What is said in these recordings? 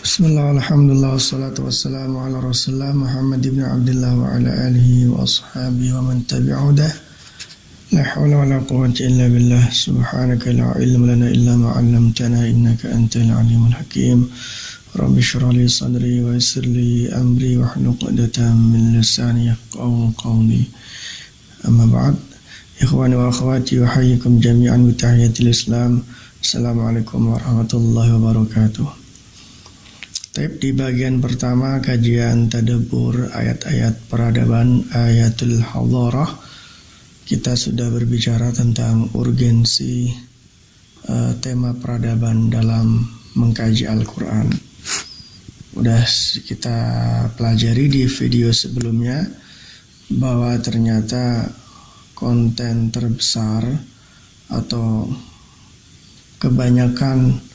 Bismillah, alhamdulillah, wassalatu wassalamu ala rasulullah Muhammad ibn Abdullah wa ala alihi wa ashabihi wa man tabi'udah. La hawla wa la quwwata illa billah. Subhanaka la ilma lana illa ma 'allamtana innaka antal alimul hakim. Rabbi shrah li sadri wa yassir li amri wahlul 'uqdatam min lisani yafqahu qawli. Amma ba'd. Ikhwani wa akhwati, uhayyikum jami'an bi tahiyyatil Islam. Assalamualaikum warahmatullahi wabarakatuh. Di bagian pertama kajian tadabbur ayat-ayat peradaban ayatul hadharah, kita sudah berbicara tentang urgensi tema peradaban dalam mengkaji Al-Quran. Udah kita pelajari di video sebelumnya bahwa ternyata konten terbesar atau kebanyakan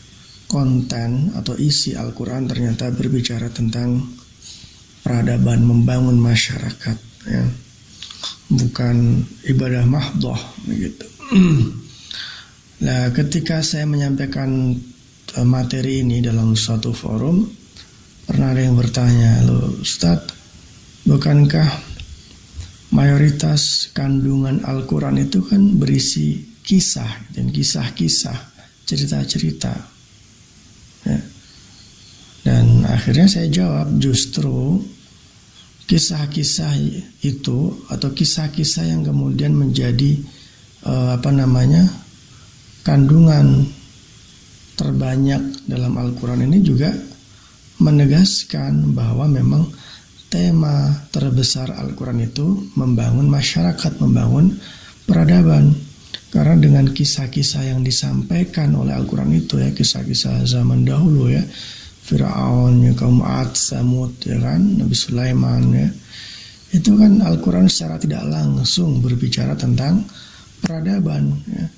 konten atau isi Al-Quran ternyata berbicara tentang peradaban, membangun masyarakat, ya. Bukan ibadah mahdhah begitu. Nah, ketika saya menyampaikan materi ini dalam suatu forum, pernah ada yang bertanya, "Loh, Ustadz, bukankah mayoritas kandungan Al-Quran itu kan berisi kisah dan kisah-kisah, cerita-cerita?" Ya. Dan akhirnya saya jawab, justru kisah-kisah itu atau kisah-kisah yang kemudian menjadi kandungan terbanyak dalam Al-Quran ini juga menegaskan bahwa memang tema terbesar Al-Quran itu membangun masyarakat, membangun peradaban. Karena dengan kisah-kisah yang disampaikan oleh Al-Quran itu, ya, kisah-kisah zaman dahulu, ya, Fir'aun, ya, kaum 'Ad, Tsamud, ya kan, Nabi Sulaiman, ya, itu kan Al-Quran secara tidak langsung berbicara tentang peradaban, ya.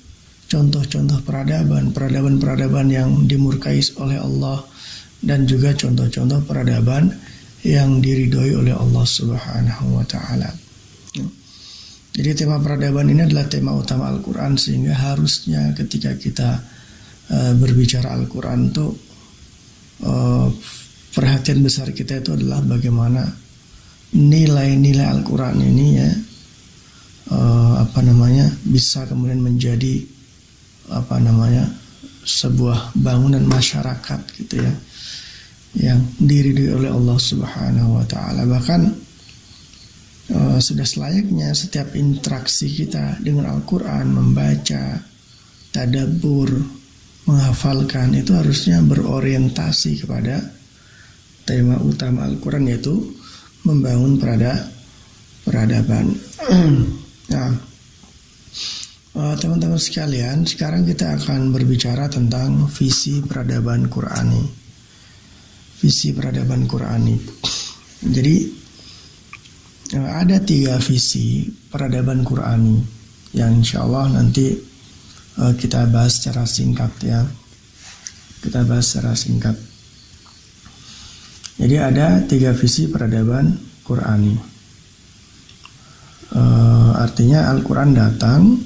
Contoh-contoh peradaban yang dimurkai oleh Allah, dan juga contoh-contoh peradaban yang diridhoi oleh Allah Subhanahu wa Ta'ala. Jadi tema peradaban ini adalah tema utama Al-Quran, sehingga harusnya ketika kita berbicara Al-Quran itu perhatian besar kita itu adalah bagaimana nilai-nilai Al-Quran ini, ya, bisa kemudian menjadi sebuah bangunan masyarakat gitu, ya, yang diridhoi oleh Allah Subhanahu wa Ta'ala. Bahkan sudah selayaknya setiap interaksi kita dengan Al-Quran, membaca, tadabbur, menghafalkan, itu harusnya berorientasi kepada tema utama Al-Quran, yaitu membangun peradaban. Nah, teman-teman sekalian, sekarang kita akan berbicara tentang visi peradaban Qurani. Visi peradaban Qurani. Jadi ada 3 visi peradaban Qurani yang insya Allah nanti kita bahas secara singkat, ya. Kita bahas secara singkat. Jadi ada 3 visi peradaban Qurani. Artinya Al-Quran datang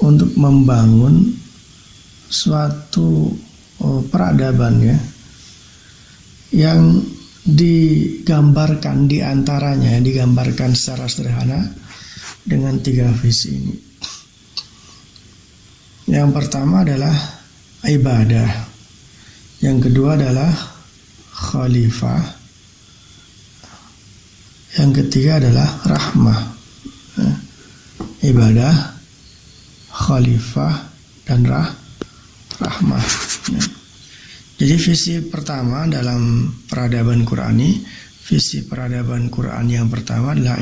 untuk membangun suatu peradaban, ya, yang digambarkan digambarkan secara sederhana dengan 3 visi ini. Yang pertama adalah ibadah, yang kedua adalah khalifah, yang ketiga adalah rahmah. Ibadah, khalifah, dan rahmah. Jadi visi pertama dalam peradaban Qurani, visi peradaban Qurani yang pertama adalah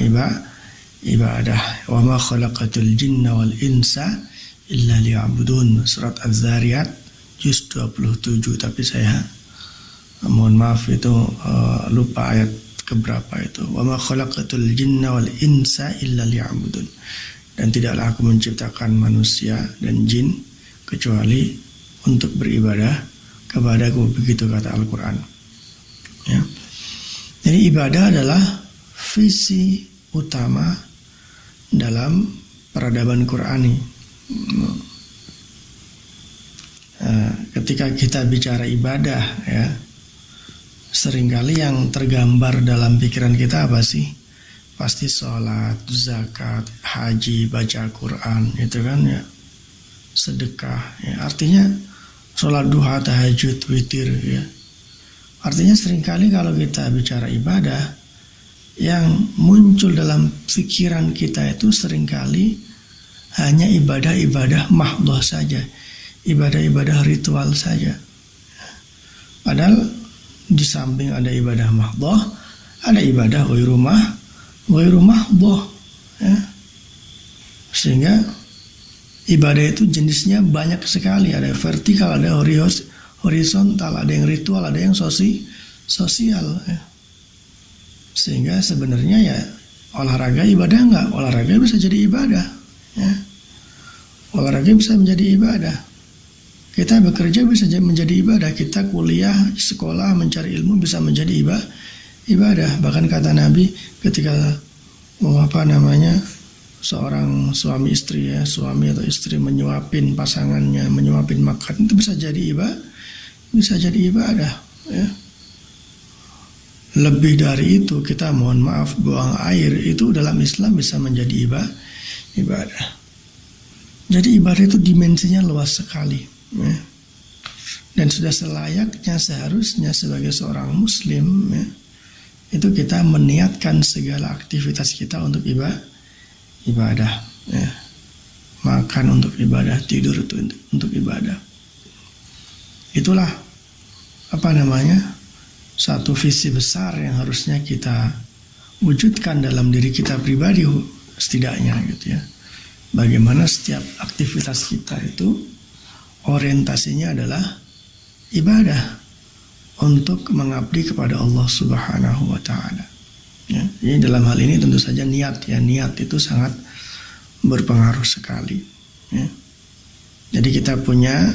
ibadah. Wa ma khalaqatul jinna wal insa illa liya'budun. Surat Az-Zariyat juz 27, tapi saya mohon maaf itu lupa ayat keberapa itu. Wa ma khalaqatul jinna wal insa illa liya'budun. Dan tidaklah aku menciptakan manusia dan jin kecuali untuk beribadah kepadaku, begitu kata Al-Quran, ya. Jadi ibadah adalah visi utama dalam peradaban Qurani. Ketika kita bicara ibadah, ya, seringkali yang tergambar dalam pikiran kita apa sih? Pasti sholat, zakat, haji, baca Quran, itu kan ya, sedekah. Ya. Artinya sholat duha, tahajud, witir. Ya. Artinya seringkali kalau kita bicara ibadah, yang muncul dalam pikiran kita itu seringkali hanya ibadah-ibadah mahdhah saja, ibadah-ibadah ritual saja. Padahal di samping ada ibadah mahdhah, ada ibadah ghairu mahdhah, ya. Sehingga ibadah itu jenisnya banyak sekali, ada vertikal, ada horizontal, ada yang ritual, ada yang sosial, ya. Sehingga sebenarnya ya olahraga ibadah enggak? Olahraga bisa jadi ibadah, ya. Olahraga bisa menjadi ibadah. Kita bekerja bisa menjadi ibadah. Kita kuliah, sekolah, mencari ilmu bisa menjadi ibadah. Bahkan kata Nabi ketika seorang suami istri, ya, suami atau istri menyuapin pasangannya, menyuapin makan, itu bisa jadi ibadah, ya. Lebih dari itu, kita mohon maaf buang air itu dalam Islam bisa menjadi ibadah. Jadi ibadah itu dimensinya luas sekali, ya. Dan sudah selayaknya seharusnya sebagai seorang muslim, ya, itu kita meniatkan segala aktivitas kita untuk ibadah, ya. Makan untuk ibadah, tidur itu untuk ibadah. Itulah satu visi besar yang harusnya kita wujudkan dalam diri kita pribadi setidaknya, gitu ya. Bagaimana setiap aktivitas kita itu orientasinya adalah ibadah untuk mengabdi kepada Allah Subhanahu wa Ta'ala, ya. Jadi dalam hal ini tentu saja niat itu sangat berpengaruh sekali, ya. Jadi kita punya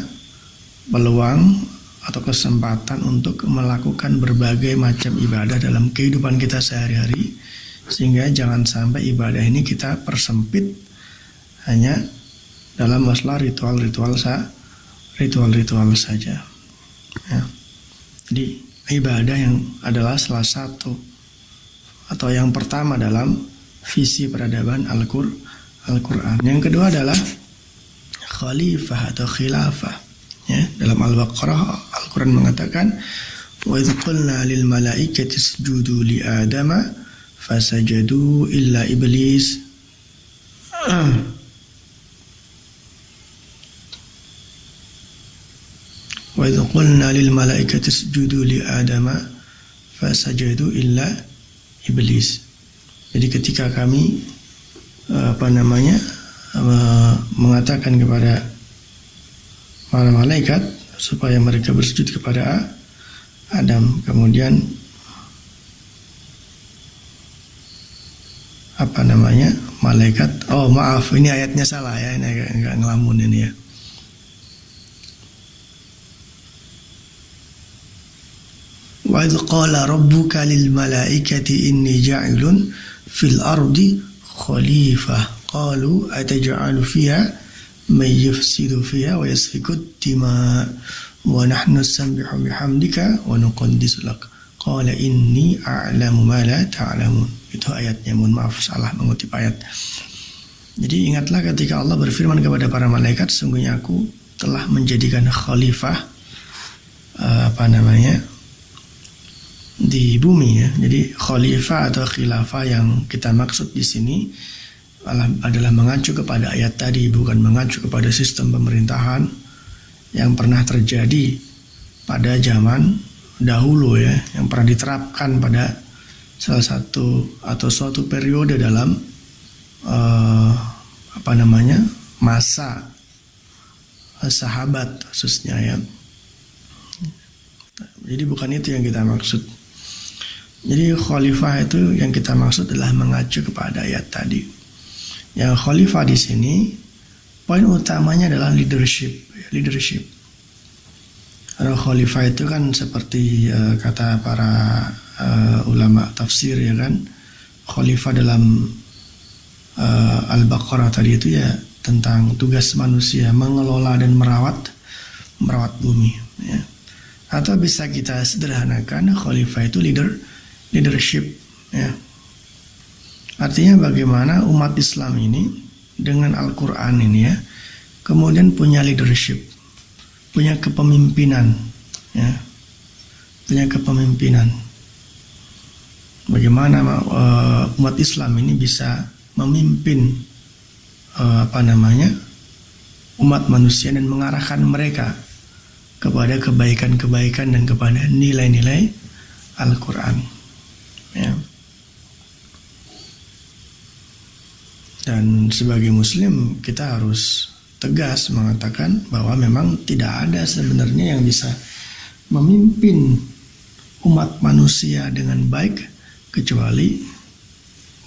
peluang atau kesempatan untuk melakukan berbagai macam ibadah dalam kehidupan kita sehari-hari, sehingga jangan sampai ibadah ini kita persempit hanya dalam masalah ritual saja, ya. Jadi ibadah yang adalah salah satu atau yang pertama dalam visi peradaban Al-Quran. Yang kedua adalah khalifah atau khilafah, ya. Dalam Al-Baqarah Al-Quran mengatakan wa idh qulna lil malaikati isjudu li adama fasajadu illa iblis wa idh qulna lil malaikati isjudu li adama fasajadu illa iblis. Jadi ketika kami mengatakan kepada para malaikat supaya mereka bersujud kepada Adam, kemudian malaikat, maaf, ini ayatnya salah, ya, ini agak ngelamun ini, ya. Wa idh qala rabbuka lil malaikati inni ja'ilun fil ardi khalifah qalu ataj'alu fiha man yufsidu fiha wa yasfiku dima wa nahnu nusabbihu bihamdika wa nuqaddisu lak qala inni a'lamu ma la ta'lamun. Itu ayatnya, mohon maaf salah mengutip ayat. Jadi ingatlah ketika Allah berfirman kepada para malaikat, sungguhnya aku telah menjadikan khalifah di bumi, ya. Jadi khalifah atau khilafah yang kita maksud di sini adalah mengacu kepada ayat tadi, bukan mengacu kepada sistem pemerintahan yang pernah terjadi pada zaman dahulu, ya, yang pernah diterapkan pada salah satu atau suatu periode dalam masa sahabat khususnya, ya. Jadi bukan itu yang kita maksud. Jadi khalifah itu yang kita maksud adalah mengacu kepada ayat tadi. Yang khalifah di sini poin utamanya adalah leadership. Karena khalifah itu kan seperti kata para ulama tafsir, ya kan, khalifah dalam Al-Baqarah tadi itu ya tentang tugas manusia mengelola dan merawat bumi, ya. Atau bisa kita sederhanakan, khalifah itu leadership, ya. Artinya bagaimana umat Islam ini dengan Al-Quran ini, ya, kemudian punya leadership, punya kepemimpinan, ya, punya kepemimpinan. Bagaimana umat Islam ini bisa memimpin umat manusia dan mengarahkan mereka kepada kebaikan-kebaikan dan kepada nilai-nilai Al-Quran, ya. Dan sebagai Muslim kita harus tegas mengatakan bahwa memang tidak ada sebenarnya yang bisa memimpin umat manusia dengan baik kecuali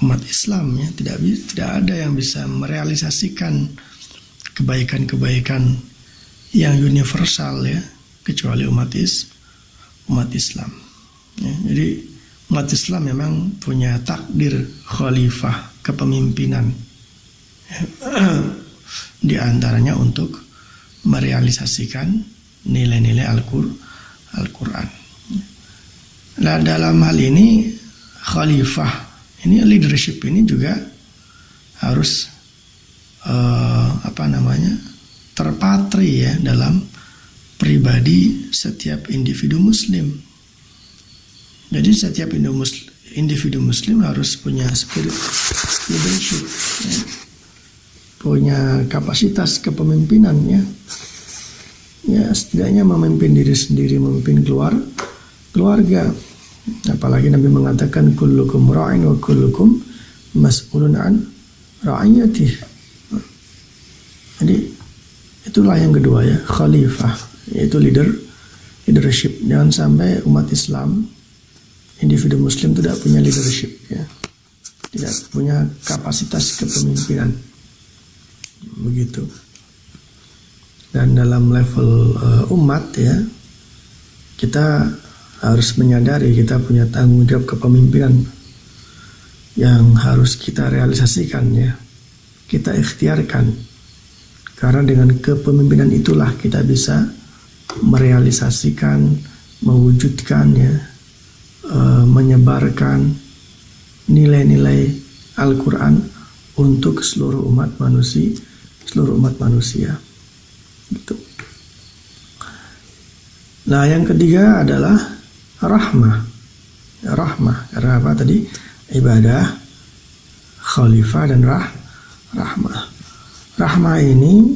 umat Islam, ya. Tidak ada yang bisa merealisasikan kebaikan-kebaikan yang universal, ya, kecuali umat Islam, ya. Jadi umat Islam memang punya takdir khalifah, kepemimpinan, ya, di antaranya untuk merealisasikan nilai-nilai Al-Quran. Nah, dalam hal ini khalifah ini, leadership ini juga harus terpatri, ya, dalam pribadi setiap individu Muslim. Jadi setiap individu Muslim harus punya spirit leadership, ya, punya kapasitas kepemimpinan, ya. Ya, setidaknya memimpin diri sendiri, memimpin keluarga. Apalagi Nabi mengatakan kullukum ra'in wa kullukum mas'ulun an ra'iyatih. Jadi itulah yang kedua, ya, khalifah, yaitu leadership. Jangan sampai umat Islam, individu Muslim tidak punya leadership, ya, tidak punya kapasitas kepemimpinan, begitu. Dan dalam level umat, ya, kita harus menyadari kita punya tanggung jawab kepemimpinan yang harus kita realisasikan, ya, kita ikhtiarkan. Karena dengan kepemimpinan itulah kita bisa merealisasikan, mewujudkan, ya, menyebarkan nilai-nilai Al-Quran untuk seluruh umat manusia. Gitu. Nah, yang ketiga adalah rahmah. Karena apa tadi? Ibadah, khalifah, dan rahmah. Rahmah ini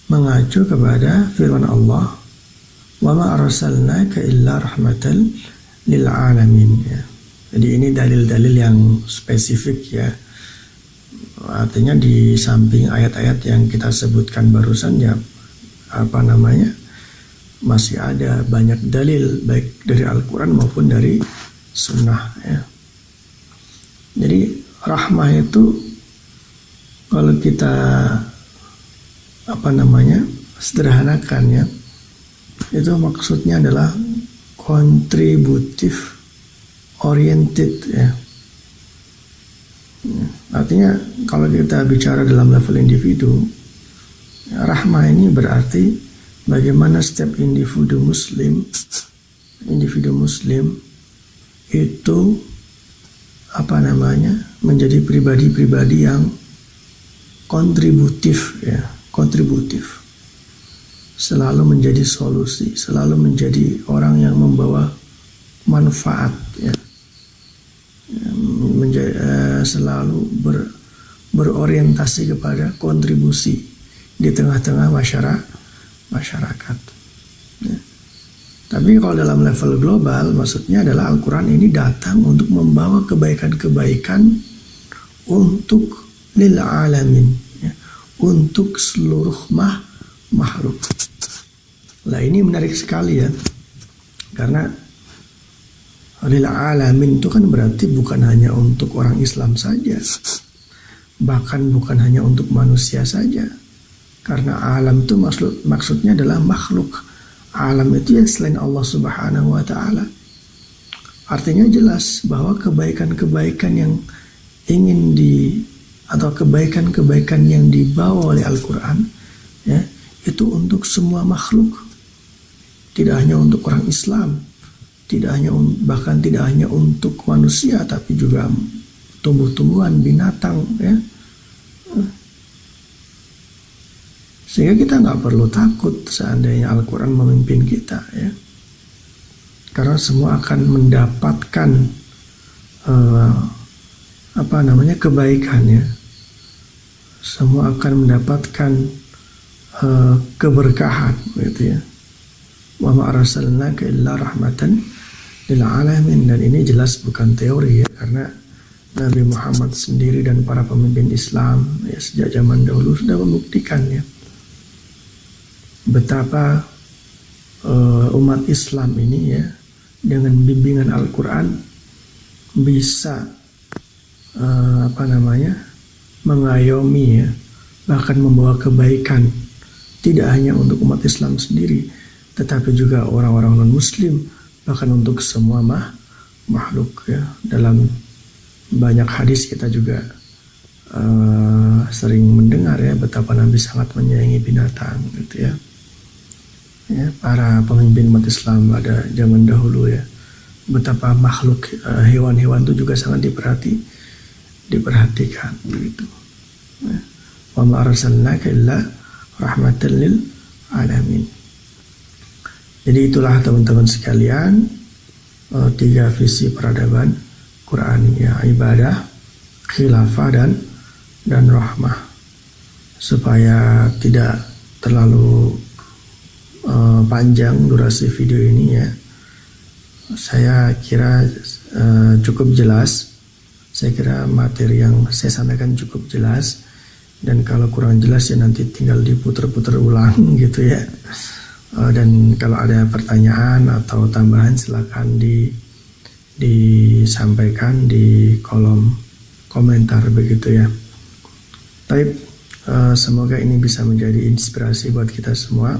mengacu kepada firman Allah, wa ma arsalnaka illa rahmatan lil alamin, ya. Jadi ini dalil-dalil yang spesifik, ya. Artinya di samping ayat-ayat yang kita sebutkan barusan, ya, masih ada banyak dalil baik dari Al-Quran maupun dari Sunnah, ya. Jadi rahmah itu kalau kita sederhanakan, ya, itu maksudnya adalah kontributif oriented, ya. Artinya kalau kita bicara dalam level individu, rahmah ini berarti bagaimana setiap individu muslim itu menjadi pribadi-pribadi yang kontributif, ya, selalu menjadi solusi, selalu menjadi orang yang membawa manfaat, ya, selalu berorientasi kepada kontribusi di tengah-tengah masyarakat, ya. Tapi kalau dalam level global, maksudnya adalah Al-Quran ini datang untuk membawa kebaikan-kebaikan untuk lil alamin, ya, untuk seluruh makhluk. Nah, ini menarik sekali, ya, karena lil alamin itu kan berarti bukan hanya untuk orang Islam saja, bahkan bukan hanya untuk manusia saja, karena alam itu maksudnya adalah makhluk. Alam itu ya selain Allah Subhanahu wa Ta'ala. Artinya jelas bahwa kebaikan-kebaikan yang ingin atau kebaikan-kebaikan yang dibawa oleh Al-Quran, ya, itu untuk semua makhluk. tidak hanya untuk orang Islam, bahkan tidak hanya untuk manusia, tapi juga tumbuh-tumbuhan, binatang, ya. Sehingga kita nggak perlu takut seandainya Al-Quran memimpin kita, ya. Karena semua akan mendapatkan kebaikan, ya. Semua akan mendapatkan keberkahan, gitu ya. Wa ma arsalnaka illa rahmatan lil alamin. Dan ini jelas bukan teori, ya, karena Nabi Muhammad sendiri dan para pemimpin Islam, ya, sejak zaman dahulu sudah membuktikan, ya, betapa umat Islam ini, ya, dengan bimbingan Al-Quran bisa mengayomi, ya, bahkan membawa kebaikan tidak hanya untuk umat Islam sendiri, tetapi juga orang-orang non-Muslim, bahkan untuk semua makhluk, ya. Dalam banyak hadis kita juga sering mendengar, ya, betapa Nabi sangat menyayangi binatang, gitu ya. Ya, para pemimpin umat Islam pada zaman dahulu, ya, betapa makhluk hewan-hewan itu juga sangat diperhatikan, begitu. Ya. Wa ma arsalnaka illa rahmatan lil alamin. Jadi itulah teman-teman sekalian, 3 visi peradaban Qurani, ya, ibadah, khilafah dan rahmah. Supaya tidak terlalu panjang durasi video ini, ya, saya kira cukup jelas. Saya kira materi yang saya sampaikan cukup jelas, dan kalau kurang jelas ya nanti tinggal diputar-putar ulang gitu, ya. Dan kalau ada pertanyaan atau tambahan silakan disampaikan di kolom komentar, begitu ya. Tapi semoga ini bisa menjadi inspirasi buat kita semua,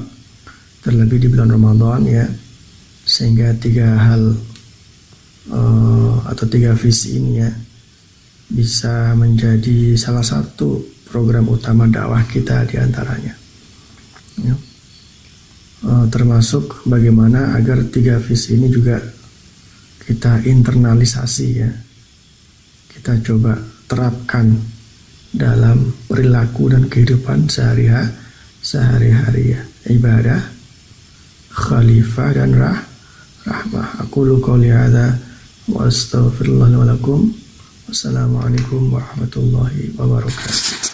terlebih di bulan Ramadan, ya, sehingga 3 hal atau 3 visi ini, ya, bisa menjadi salah satu program utama dakwah kita diantaranya, ya. Termasuk bagaimana agar 3 visi ini juga kita internalisasi, ya, kita coba terapkan dalam perilaku dan kehidupan sehari-hari, ya. Ibadah, khalifah dan rahmah. Aqulu qouli hadza wa astaghfirullah li wa lakum. Wassalamualaikum warahmatullahi wabarakatuh.